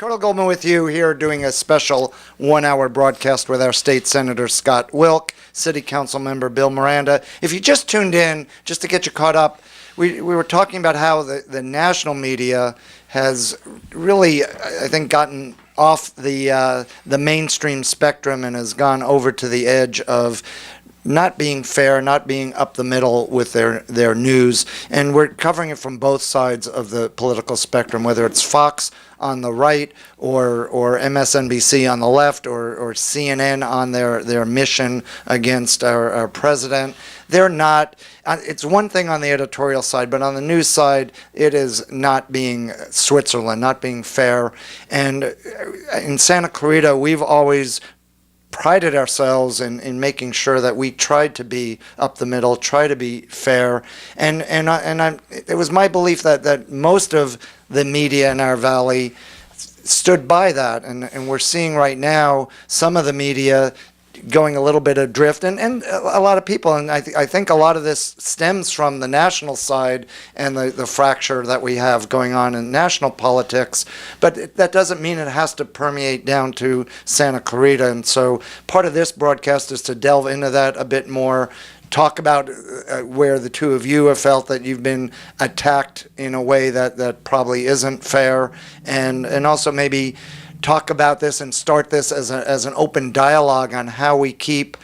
Carl Goldman with you here doing a special 1-hour broadcast with our state senator Scott Wilk, city council member Bill Miranda. If you just tuned in, just to get you caught up, we were talking about how the national media has really, I think, gotten off the mainstream spectrum and has gone over to the edge of not being fair, not being up the middle with their news. And we're covering it from both sides of the political spectrum, whether it's Fox on the right or MSNBC on the left or CNN on their mission against our president. They're not, it's one thing on the editorial side, but on the news side, it is not being Switzerland, not being fair. And in Santa Clarita, we've always prided ourselves in making sure that we tried to be up the middle, try to be fair, and it was my belief that most of the media in our valley stood by that, and we're seeing right now some of the media going a little bit adrift, and a lot of people, and I think a lot of this stems from the national side and the fracture that we have going on in national politics, but that doesn't mean it has to permeate down to Santa Clarita, and so part of this broadcast is to delve into that a bit more, talk about where the two of you have felt that you've been attacked in a way that probably isn't fair, and also maybe talk about this and start this as an open dialogue on how we keep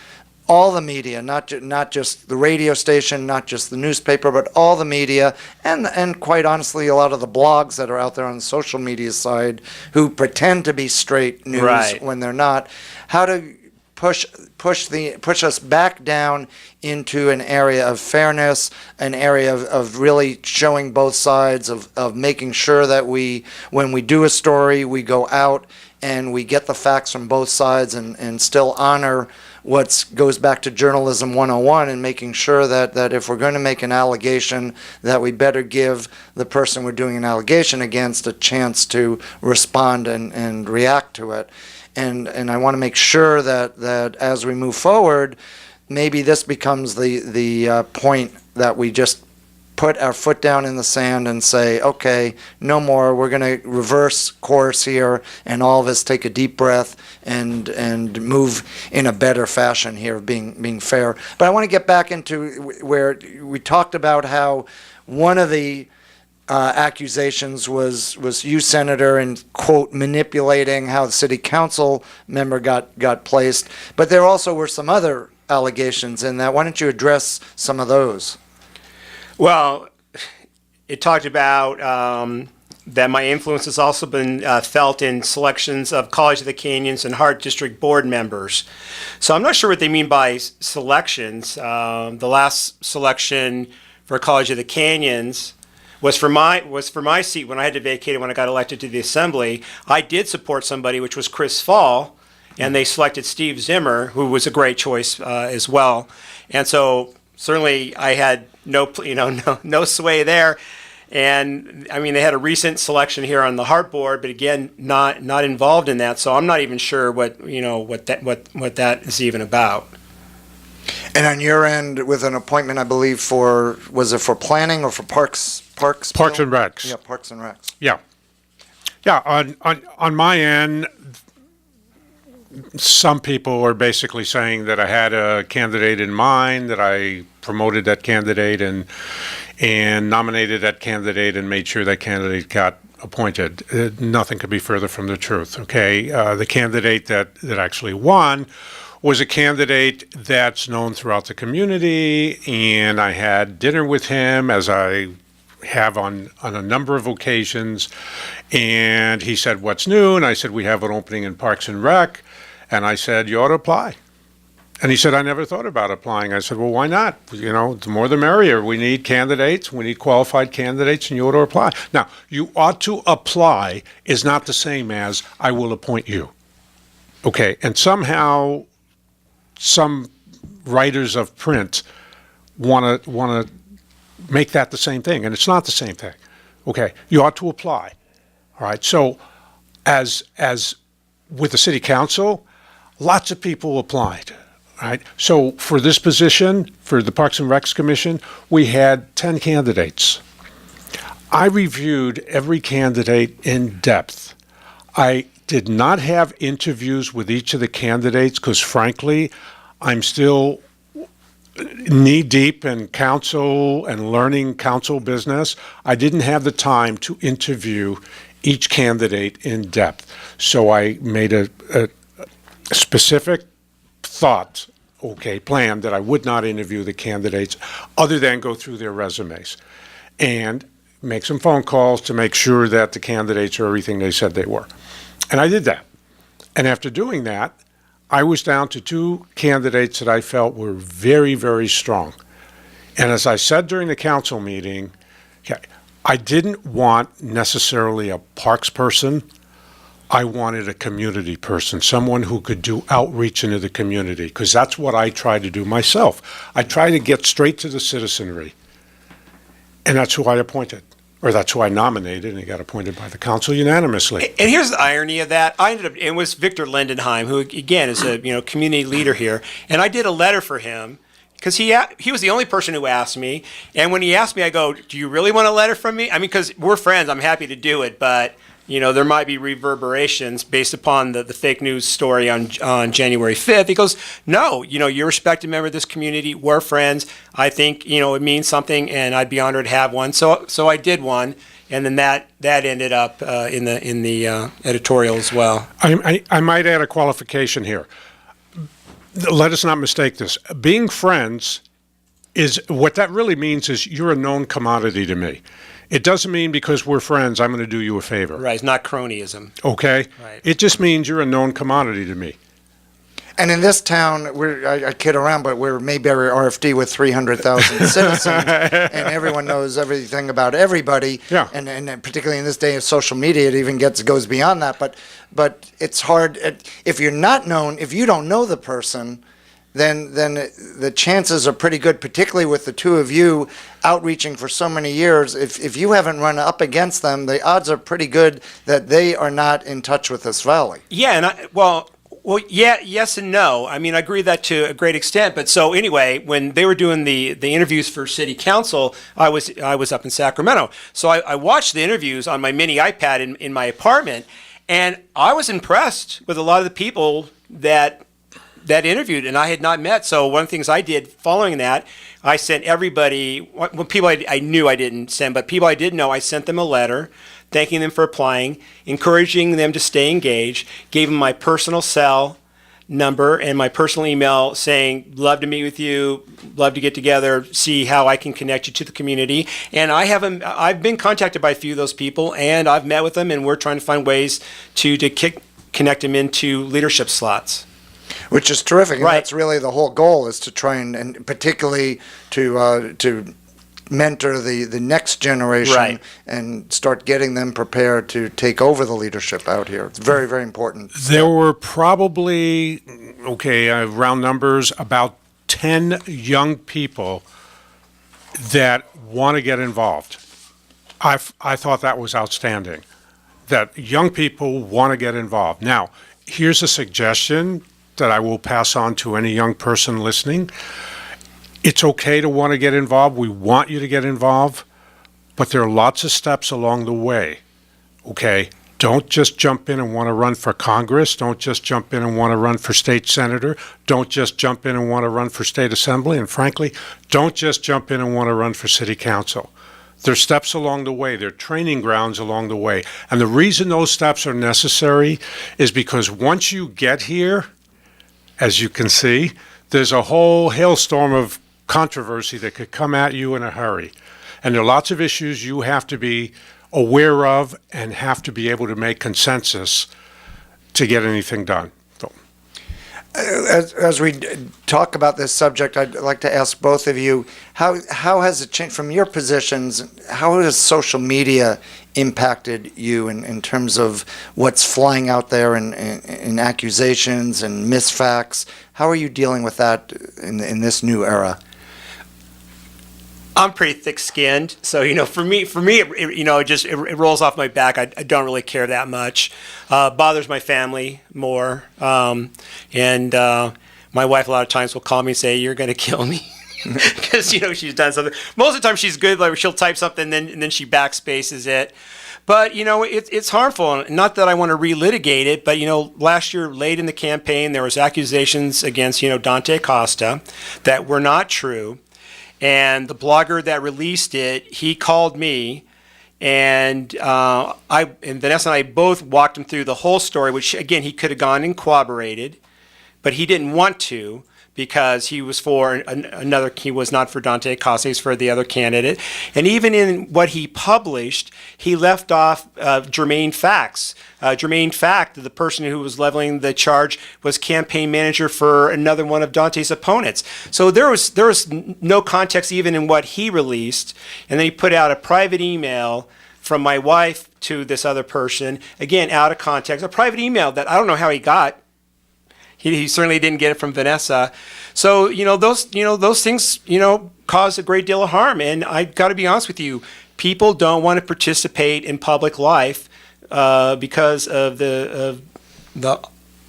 all the media, not just the radio station, not just the newspaper, but all the media, and quite honestly, a lot of the blogs that are out there on the social media side who pretend to be straight news right. when they're not. How to push us back down into an area of fairness, an area of really showing both sides, of making sure that when we do a story, we go out and we get the facts from both sides and still honor what goes back to journalism 101 and making sure that if we're going to make an allegation, that we better give the person we're doing an allegation against a chance to respond and react to it. And I want to make sure that as we move forward, maybe this becomes the point that we just put our foot down in the sand and say, okay, no more. We're going to reverse course here, and all of us take a deep breath and move in a better fashion here, being fair. But I want to get back into where we talked about how one of the accusations was you, Senator, and quote manipulating how the city council member got placed. But there also were some other allegations in that. Why don't you address some of those? Well, it talked about that my influence has also been felt in selections of College of the Canyons and Hart District board members. So I'm not sure what they mean by selections. The last selection for College of the Canyons was for my seat when I had to vacate it when I got elected to the assembly. I did support somebody, which was Chris Fall, and they selected Steve Zimmer, who was a great choice as well. And so certainly I had no sway there. And I mean, they had a recent selection here on the Hart board, but again, not involved in that. So I'm not even sure what that is even about. And on your end, with an appointment, I believe was it for planning or for parks? Parks and Recs. Yeah, Parks and Recs. Yeah. On my end, some people are basically saying that I had a candidate in mind, that I promoted that candidate and nominated that candidate and made sure that candidate got appointed. Nothing could be further from the truth. Okay, the candidate that actually won was a candidate that's known throughout the community, and I had dinner with him, as I have on a number of occasions, and he said, "What's new?" And I said, "We have an opening in Parks and Rec," and I said, "You ought to apply." And he said, "I never thought about applying." I said, "Well, why not? The more the merrier. We need candidates. We need qualified candidates, and you ought to apply." Now, you ought to apply is not the same as I will appoint you. Okay, and somehow some writers of print want to make that the same thing, and it's not the same thing. Okay, you ought to apply. All right, so as with the city council, lots of people applied. Right, so for this position, for the Parks and Recs Commission, we had 10 candidates. I reviewed every candidate in depth. I did not have interviews with each of the candidates because, frankly, I'm still knee-deep in council and learning council business. I didn't have the time to interview each candidate in depth. So I made a specific plan that I would not interview the candidates other than go through their resumes and make some phone calls to make sure that the candidates are everything they said they were. And I did that. And after doing that, I was down to 2 candidates that I felt were very, very strong. And as I said during the council meeting, I didn't want necessarily a parks person. I wanted a community person, someone who could do outreach into the community, because that's what I try to do myself. I try to get straight to the citizenry. And that's who I appointed, or that's who I nominated, and he got appointed by the council unanimously. And here's the irony of that. It was Victor Lindenheim, who again is a community leader here, and I did a letter for him because he was the only person who asked me. And when he asked me, I go, "Do you really want a letter from me?" I mean, because we're friends, I'm happy to do it, but there might be reverberations based upon the fake news story on January 5th. He goes, "No, you're a respected member of this community. We're friends. I think, it means something, and I'd be honored to have one." So I did one, and then that ended up in the editorial as well. I might add a qualification here. Let us not mistake this. Being friends is, what that really means is you're a known commodity to me. It doesn't mean because we're friends, I'm going to do you a favor. Right, it's not cronyism. Okay? Right. It just means you're a known commodity to me. And in this town, I kid around, but we're Mayberry RFD with 300,000 citizens, and everyone knows everything about everybody. Yeah. And particularly in this day of social media, it even goes beyond that. But it's hard if you're not known, if you don't know the person, then the chances are pretty good, particularly with the 2 of you outreaching for so many years. If you haven't run up against them, the odds are pretty good that they are not in touch with this valley. Yeah, yes and no. I mean, I agree with that to a great extent. But so anyway, when they were doing the interviews for city council, I was up in Sacramento. So I watched the interviews on my mini iPad in my apartment, and I was impressed with a lot of the people that interviewed, and I had not met. So one of the things I did following that, I sent everybody, when people I knew I didn't send, but people I did know, I sent them a letter thanking them for applying, encouraging them to stay engaged, gave them my personal cell number and my personal email saying, love to meet with you, love to get together, see how I can connect you to the community. And I've been contacted by a few of those people, and I've met with them, and we're trying to find ways to connect them into leadership slots. Which is terrific. And Right. that's really the whole goal, is to try and particularly to mentor the next generation, Right. and start getting them prepared to take over the leadership out here. It's very, very important. There were probably, round numbers, about 10 young people that want to get involved. I thought that was outstanding, that young people want to get involved. Now, here's a suggestion that I will pass on to any young person listening. It's okay to want to get involved. We want you to get involved, but there are lots of steps along the way, okay? Don't just jump in and want to run for Congress. Don't just jump in and want to run for state senator. Don't just jump in and want to run for state assembly. And frankly, don't just jump in and want to run for city council. There's steps along the way. There are training grounds along the way. And the reason those steps are necessary is because once you get here, as you can see, there's a whole hailstorm of controversy that could come at you in a hurry. And there are lots of issues you have to be aware of and have to be able to make consensus to get anything done. So. As we talk about this subject, I'd like to ask both of you, how has it changed from your positions? How has social media impacted you in terms of what's flying out there in accusations and misfacts? How are you dealing with that in this new era? I'm pretty thick-skinned, so for me, it rolls off my back. I don't really care that much. Bothers my family more, and my wife a lot of times will call me and say, "You're going to kill me," because she's done something. Most of the time she's good. Like she'll type something and then she backspaces it. But, it's harmful. Not that I want to relitigate it, but, last year, late in the campaign, there was accusations against, Dante Costa that were not true. And the blogger that released it, he called me, and Vanessa and I both walked him through the whole story, which, again, he could have gone and corroborated, but he didn't want to, because he was for another, he was not for Dante Costa, he's for the other candidate. And even in what he published, he left off germane facts. Germane fact, the person who was leveling the charge was campaign manager for another one of Dante's opponents. So there was no context even in what he released. And then he put out a private email from my wife to this other person, again, out of context, a private email that I don't know how he got. He certainly didn't get it from Vanessa. So, those things, cause a great deal of harm. And I got to be honest with you, people don't want to participate in public life because of the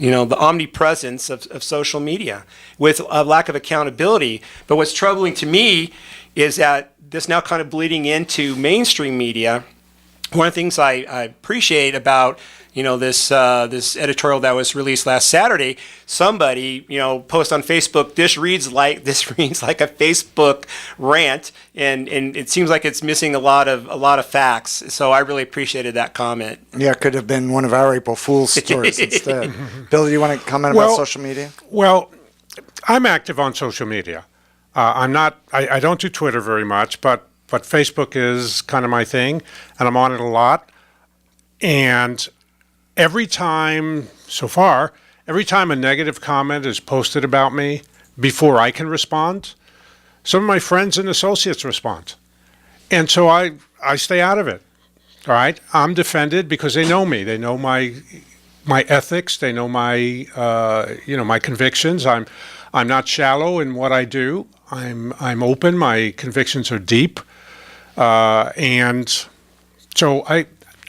omnipresence of social media with a lack of accountability. But what's troubling to me is that this now kind of bleeding into mainstream media. One of the things I appreciate about this editorial that was released last Saturday, somebody post on Facebook, this reads like a Facebook rant, and it seems like it's missing a lot of facts. So I really appreciated that comment. Yeah, it could have been one of our April Fool's stories instead. Bill, do you want to comment about social media? Well, I'm active on social media. I don't do Twitter very much, but Facebook is kind of my thing, and I'm on it a lot. And every time a negative comment is posted about me before I can respond, some of my friends and associates respond. And so I stay out of it. All right? I'm defended because they know me. They know my ethics. They know my my convictions. I'm not shallow in what I do. I'm open. My convictions are deep. And so I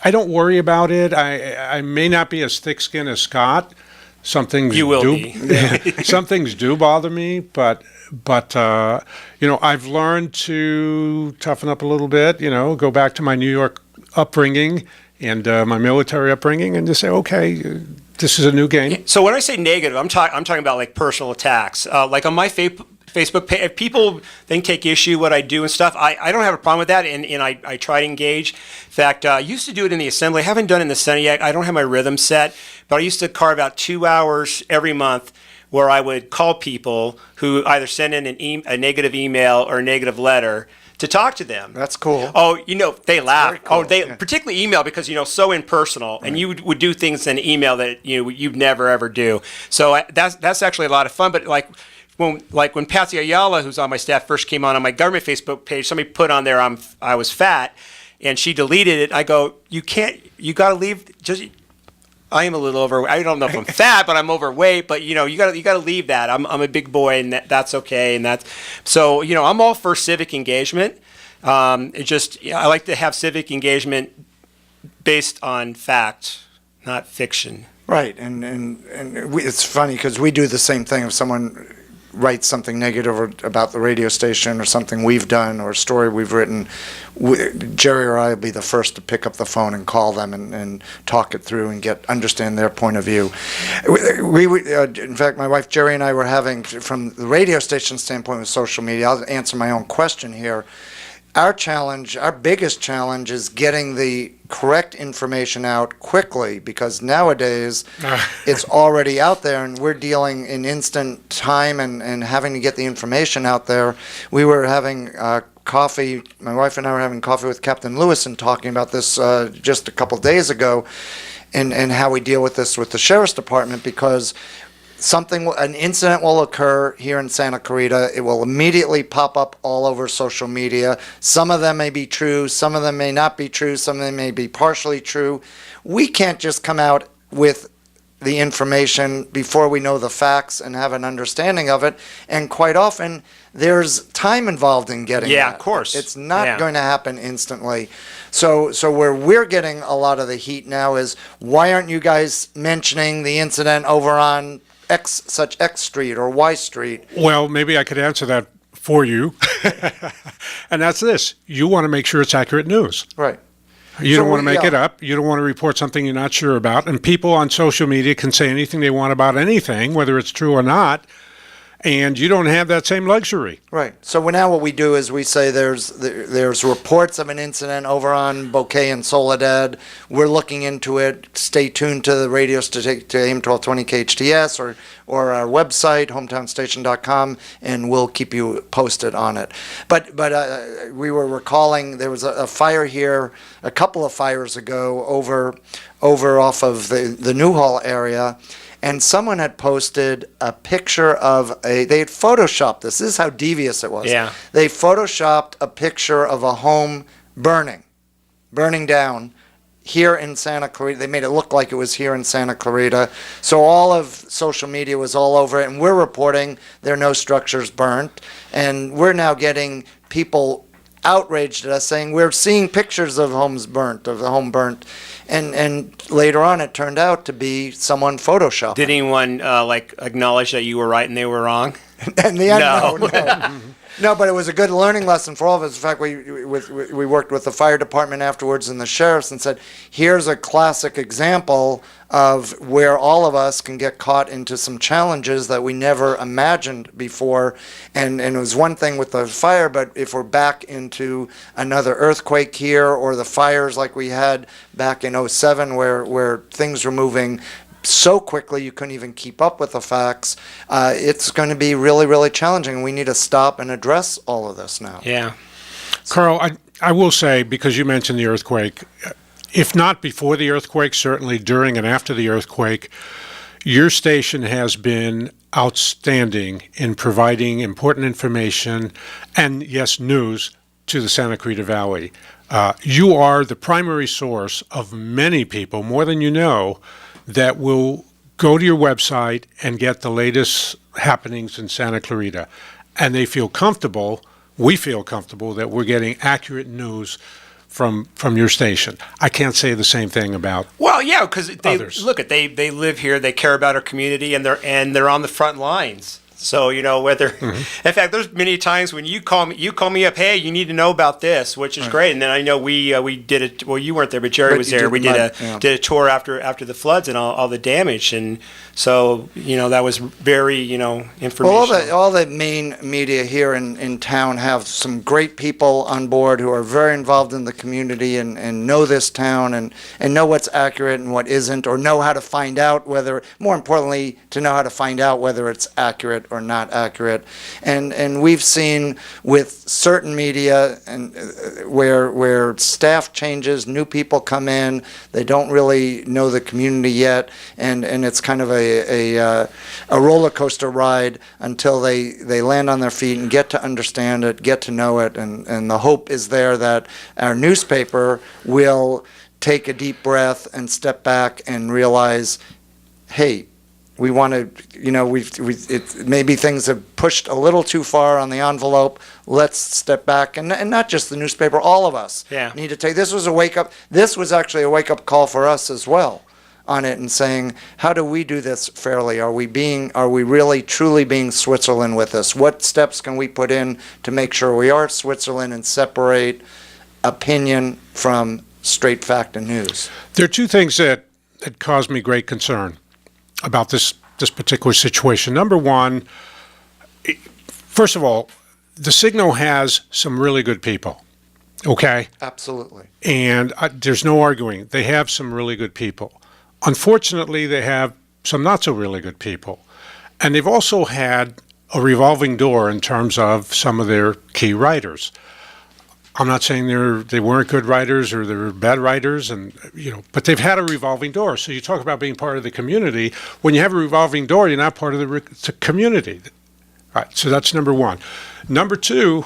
don't worry about it. I may not be as thick-skinned as Scott. Some things some things do bother me, but I've learned to toughen up a little bit. Go back to my New York upbringing and my military upbringing, and just say, okay, this is a new game. So when I say negative, I'm talking about like personal attacks. Like on my Facebook page, if people then take issue what I do and stuff, I don't have a problem with that, and I try to engage. In fact, I used to do it in the Assembly. I haven't done it in the Senate yet. I don't have my rhythm set, but I used to carve out 2 hours every month where I would call people who either send in a negative email or a negative letter to talk to them. That's cool. Oh, they laugh. Cool. Particularly email, because so impersonal, right. And you would do things in email that you'd never ever do. So that's actually a lot of fun. But when Patsy Ayala, who's on my staff, first came on my government Facebook page, somebody put on there I was fat, and she deleted it. I go, you got to leave. I am a little overweight. I don't know if I'm fat, but I'm overweight. But you got to leave that. I'm a big boy, and that's okay. And that's so I'm all for civic engagement. I like to have civic engagement based on fact, not fiction. Right, and it's funny because we do the same thing. If someone writes something negative about the radio station or something we've done or a story we've written, Jerry or I will be the first to pick up the phone and call them and talk it through and understand their point of view. In fact, my wife Jerry and I were having, from the radio station standpoint with social media, I'll answer my own question here. Our biggest challenge is getting the correct information out quickly, because nowadays it's already out there and we're dealing in instant time and having to get the information out there. We were having coffee, my wife and I were having coffee with Captain Lewis and talking about this just a couple days ago, and how we deal with this with the Sheriff's Department, because an incident will occur here in Santa Clarita. It will immediately pop up all over social media. Some of them may be true, some of them may not be true, some of them may be partially true. We can't just come out with the information before we know the facts and have an understanding of it. And quite often, there's time involved in getting that. Yeah, of course. It's not going to happen instantly. So where we're getting a lot of the heat now is, why aren't you guys mentioning the incident over on X street or Y street? Well, maybe I could answer that for you. And that's this. You want to make sure it's accurate news. Right. You So don't want to make yeah. it up. You don't want to report something you're not sure about. And people on social media can say anything they want about anything, whether it's true or not. And you don't have that same luxury. Right. So now what we do is we say there's reports of an incident over on Bouquet and Soledad. We're looking into it. Stay tuned to the radio to AM 1220 KHTS or our website, hometownstation.com, and we'll keep you posted on it. But we were recalling there was a fire here a couple of fires ago over off of the Newhall area. And someone had posted a picture of they had photoshopped this. This is how devious it was. Yeah. They photoshopped a picture of a home burning down here in Santa Clarita. They made it look like it was here in Santa Clarita. So all of social media was all over it, and we're reporting there are no structures burnt. And we're now getting people outraged at us saying we're seeing pictures of homes burnt, of the home burnt. And later on, it turned out to be someone photoshopping. Did anyone acknowledge that you were right and they were wrong? In the end, No. no. No, but it was a good learning lesson for all of us. In fact, we worked with the fire department afterwards and the sheriffs and said, here's a classic example of where all of us can get caught into some challenges that we never imagined before. And it was one thing with the fire, but if we're back into another earthquake here or the fires like we had back in '07 where things were moving so quickly you couldn't even keep up with the facts, it's going to be really, really challenging. We need to stop and address all of this now. Yeah. Carl, I will say, because you mentioned the earthquake, if not before the earthquake, certainly during and after the earthquake, your station has been outstanding in providing important information and, yes, news to the Santa Clarita Valley. You are the primary source of many people, more than you know, that will go to your website and get the latest happenings in Santa Clarita. And they feel comfortable, we feel comfortable, that we're getting accurate news from your station. I can't say the same thing about Well, yeah, because others. they live here, they care about our community, and they're on the front lines. So whether, in fact, there's many times when you call me up, hey, you need to know about this, which is great. And then I know we did it. Well, you weren't there, but Jerry But was you there. did We the did a tour after the floods and all the damage, and so that was very informational. Well, all the main media here in town have some great people on board who are very involved in the community and know this town and know what's accurate and what isn't, or know how to find out whether, more importantly, to know how to find out whether it's accurate or not accurate. And we've seen with certain media and where staff changes, new people come in, they don't really know the community yet, and it's kind of a roller coaster ride until they land on their feet and get to understand it, get to know it, and the hope is there that our newspaper will take a deep breath and step back and realize, hey, we want to, maybe things have pushed a little too far on the envelope. Let's step back, and not just the newspaper, all of us need to take, this was actually a wake-up call for us as well on it, and saying, how do we do this fairly? Are we really truly being Switzerland with this? What steps can we put in to make sure we are Switzerland and separate opinion from straight fact and news? There are two things that cause me great concern about this particular situation. Number one, first of all, the Signal has some really good people, okay? Absolutely. And there's no arguing. They have some really good people. Unfortunately, they have some not so really good people. And they've also had a revolving door in terms of some of their key writers. I'm not saying they weren't good writers or they were bad writers, but they've had a revolving door. So you talk about being part of the community. When you have a revolving door, you're not part of the community. All right, so that's number one. Number two,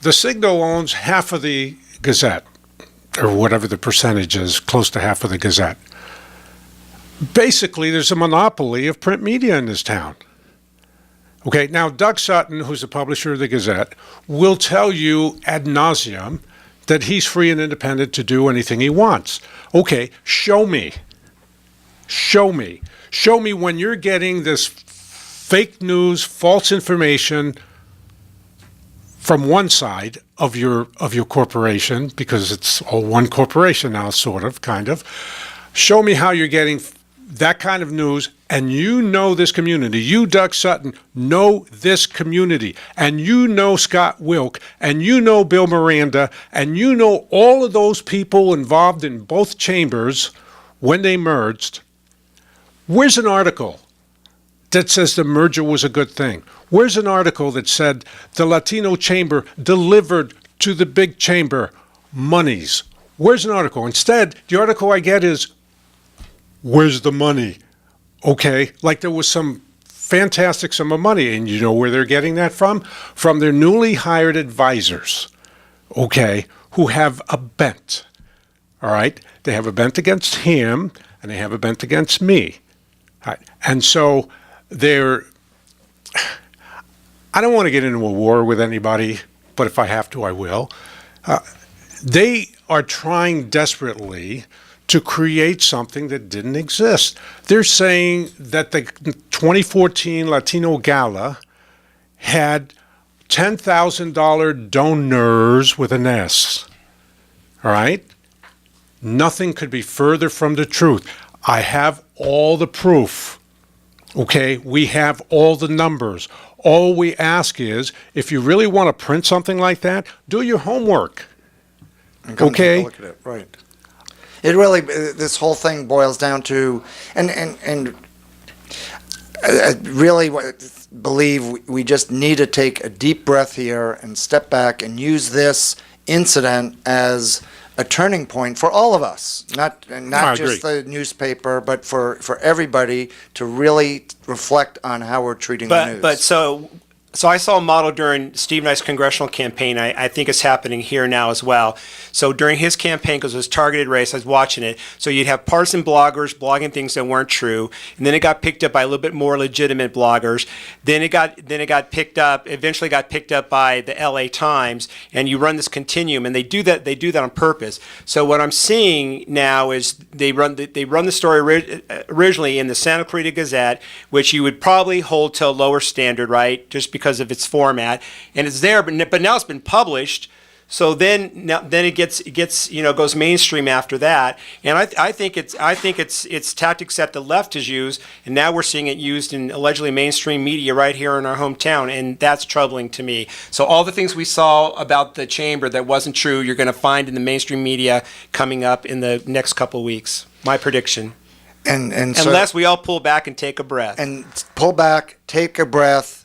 the Signal owns half of the Gazette, or whatever the percentage is, close to half of the Gazette. Basically, there's a monopoly of print media in this town. Okay, now Doug Sutton, who's the publisher of the Gazette, will tell you ad nauseum that he's free and independent to do anything he wants. Okay, show me. Show me. Show me when you're getting this fake news, false information from one side of your corporation, because it's all one corporation now, sort of, kind of. Show me how you're getting that kind of news, and you know this community. You, Doug Sutton, know this community, and you know Scott Wilk, and you know Bill Miranda, and you know all of those people involved in both chambers when they merged. Where's an article that says the merger was a good thing? Where's an article that said the Latino chamber delivered to the big chamber monies? Where's an article? Instead, the article I get is, where's the money? Okay, like there was some fantastic sum of money, and you know where they're getting that from? From their newly hired advisors, okay, who have a bent, all right? They have a bent against him, and they have a bent against me. All right. And so I don't want to get into a war with anybody, but if I have to, I will. They are trying desperately to create something that didn't exist. They're saying that the 2014 Latino Gala had $10,000 donors with an S. All right? Nothing could be further from the truth. I have all the proof. Okay? We have all the numbers. All we ask is, if you really want to print something like that, do your homework. And come Okay? take a look at it. Right. It really, this whole thing boils down to, and I really believe we just need to take a deep breath here and step back and use this incident as a turning point for all of us, not just the newspaper, but for everybody to really reflect on how we're treating the news. But so I saw a model during Steve Knight's congressional campaign. I think it's happening here now as well. So during his campaign, because it was targeted race, I was watching it. So you'd have partisan bloggers blogging things that weren't true, and then it got picked up by a little bit more legitimate bloggers. Then it got picked up. Eventually, got picked up by the L.A. Times, and you run this continuum, and they do that. They do that on purpose. So what I'm seeing now is they run the story originally in the Santa Clarita Gazette, which you would probably hold to a lower standard, right? Just because of its format, and it's there, but now it's been published. So then it gets goes mainstream after that, and I think it's tactics that the left has used, and now we're seeing it used in allegedly mainstream media right here in our hometown, and that's troubling to me. So all the things we saw about the chamber that wasn't true, you're going to find in the mainstream media coming up in the next couple of weeks. My prediction. And unless we all pull back and take a breath. And pull back, take a breath,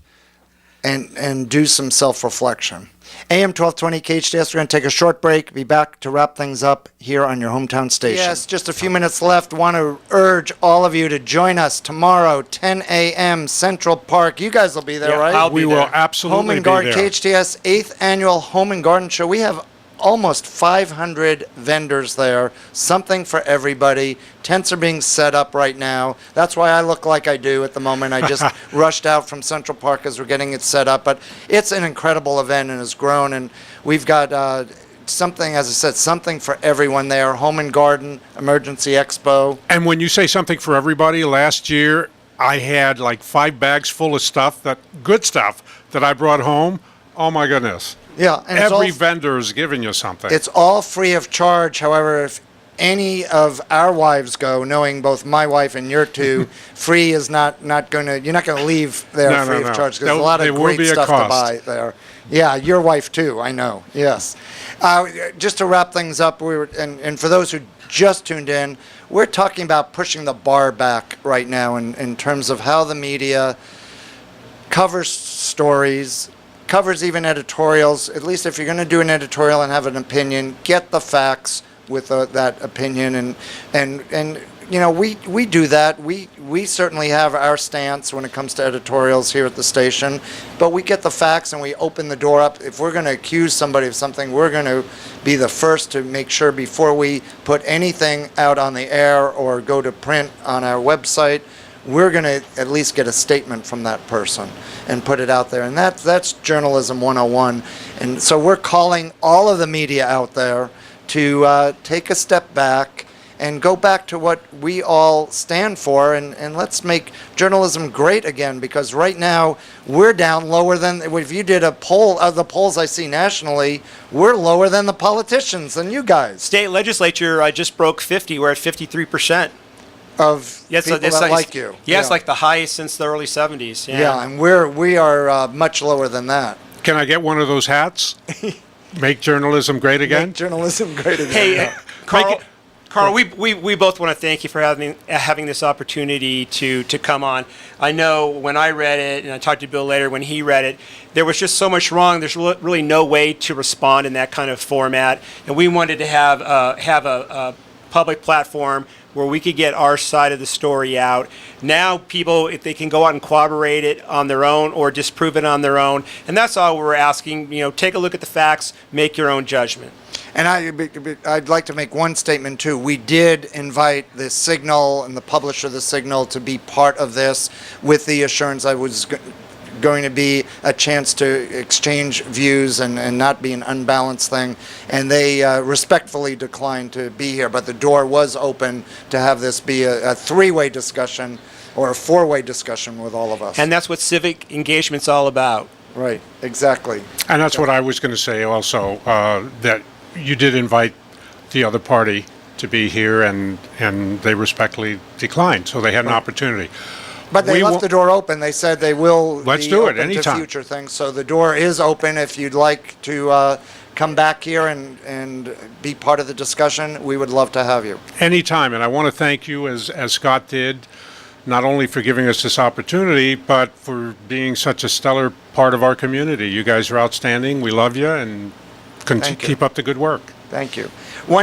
and do some self-reflection. AM 1220 KHTS, we're going to take a short break, be back to wrap things up here on your hometown station. Yes, just a few minutes left. Want to urge all of you to join us tomorrow, 10 a.m., Central Park. You guys will be there, right? We will absolutely Home and be Garden, there. KHTS 8th Annual Home and Garden Show. We have almost 500 vendors there, something for everybody. Tents are being set up right now. That's why I look like I do at the moment. I just rushed out from Central Park as we're getting it set up. But it's an incredible event and has grown. And we've got something, as I said, something for everyone there. Home and Garden, Emergency Expo. And when you say something for everybody, last year I had like 5 bags full of stuff, good stuff that I brought home. Oh my goodness. Yeah, and every vendor is giving you something. It's all free of charge. However, if any of our wives go, knowing both my wife and your two, free is not going to, you're not going to leave there free of charge, because there's a lot of great stuff to buy there. Yeah, your wife too, I know, yes. Just to wrap things up, and for those who just tuned in, we're talking about pushing the bar back right now in terms of how the media covers stories, covers even editorials. At least if you're going to do an editorial and have an opinion, get the facts with that opinion. And you know, we do that. We certainly have our stance when it comes to editorials here at the station, but we get the facts and we open the door up. If we're going to accuse somebody of something, we're going to be the first to make sure before we put anything out on the air or go to print on our website, we're going to at least get a statement from that person and put it out there. And that's journalism 101. And so we're calling all of the media out there to take a step back and go back to what we all stand for, and let's make journalism great again, because right now we're down lower than, if you did a poll of the polls I see nationally, we're lower than the politicians, than you guys. State legislature just broke 50. We're at 53%. Of Yes, people that like you. Yeah, it's like the highest since the early 70s. Yeah, and we are much lower than that. Can I get one of those hats? Make journalism great again? Make journalism great again. Hey, Carl, we both want to thank you for having this opportunity to come on. I know when I read it, and I talked to Bill later when he read it, there was just so much wrong. There's really no way to respond in that kind of format, and we wanted to have a public platform where we could get our side of the story out. Now people, if they can go out and corroborate it on their own or disprove it on their own, and that's all we're asking. Take a look at the facts, make your own judgment. And I'd like to make one statement too. We did invite the Signal and the publisher of the Signal to be part of this, with the assurance I was going to be a chance to exchange views and not be an unbalanced thing. And they respectfully declined to be here, but the door was open to have this be a three-way discussion or a four-way discussion with all of us. And that's what civic engagement's all about. Right, exactly. And that's what I was going to say also, that you did invite the other party to be here, and they respectfully declined, so they had an opportunity. But they left the door open. They said they will Let's be do it open anytime. to future things. So the door is open. If you'd like to come back here and be part of the discussion, we would love to have you. Anytime, and I want to thank you, as Scott did, not only for giving us this opportunity, but for being such a stellar part of our community. You guys are outstanding. We love you, and keep up the good work. Thank you. We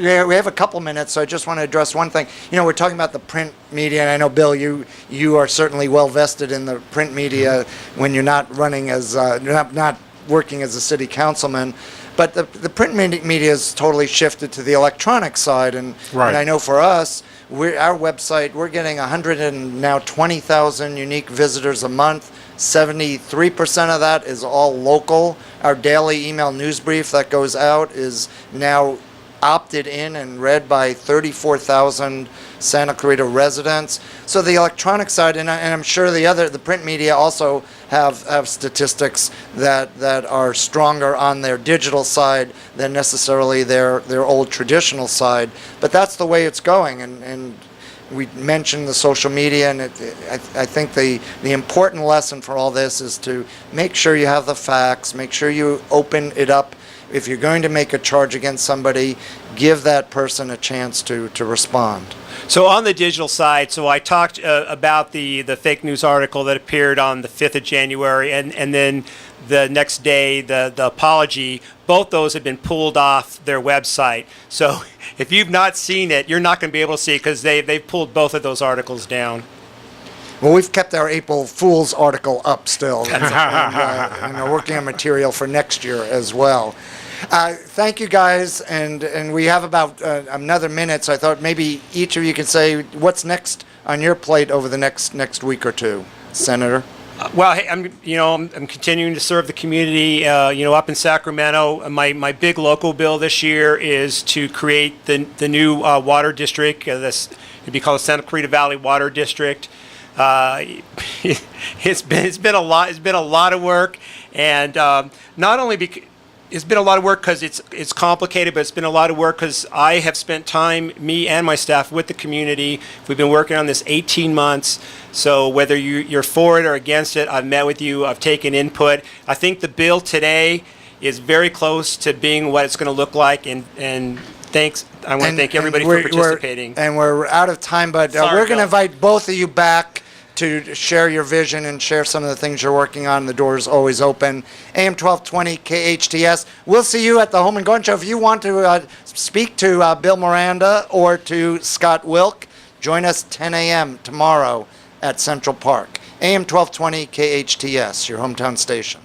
have a couple minutes, so I just want to address one thing. We're talking about the print media, and I know, Bill, you are certainly well vested in the print media when you're not running as not working as a city councilman. But the print media has totally shifted to the electronic side, and I know for us, our website, we're getting 120,000 unique visitors a month. 73% of that is all local. Our daily email news brief that goes out is now opted in and read by 34,000 Santa Clarita residents. So the electronic side, and I'm sure the print media also have statistics that are stronger on their digital side than necessarily their old traditional side. But that's the way it's going, and we mentioned the social media, and I think the important lesson for all this is to make sure you have the facts, make sure you open it up. If you're going to make a charge against somebody, give that person a chance to respond. So on the digital side, so I talked about the fake news article that appeared on the 5th of January, and then the next day, the apology. Both those have been pulled off their website. So if you've not seen it, you're not going to be able to see it, because they've pulled both of those articles down. Well, we've kept our April Fool's article up still, and working on material for next year as well. Thank you, guys, and we have about another minute, so I thought maybe each of you could say what's next on your plate over the next week or two, Senator. Well, hey, I'm continuing to serve the community, up in Sacramento. My big local bill this year is to create the new water district. It'd be called the Santa Clarita Valley Water District. It's been a lot of work, and not only because it's been a lot of work because it's complicated, but it's been a lot of work because I have spent time, me and my staff, with the community. We've been working on this 18 months. So whether you're for it or against it, I've met with you, I've taken input. I think the bill today is very close to being what it's going to look like, and thanks. I want to thank everybody for participating. We're out of time, but we're going to invite both of you back to share your vision and share some of the things you're working on. The door is always open. AM 1220 KHTS. We'll see you at the Home and Garden Show. If you want to speak to Bill Miranda or to Scott Wilk, join us 10 a.m. tomorrow at Central Park. AM 1220 KHTS, your hometown station.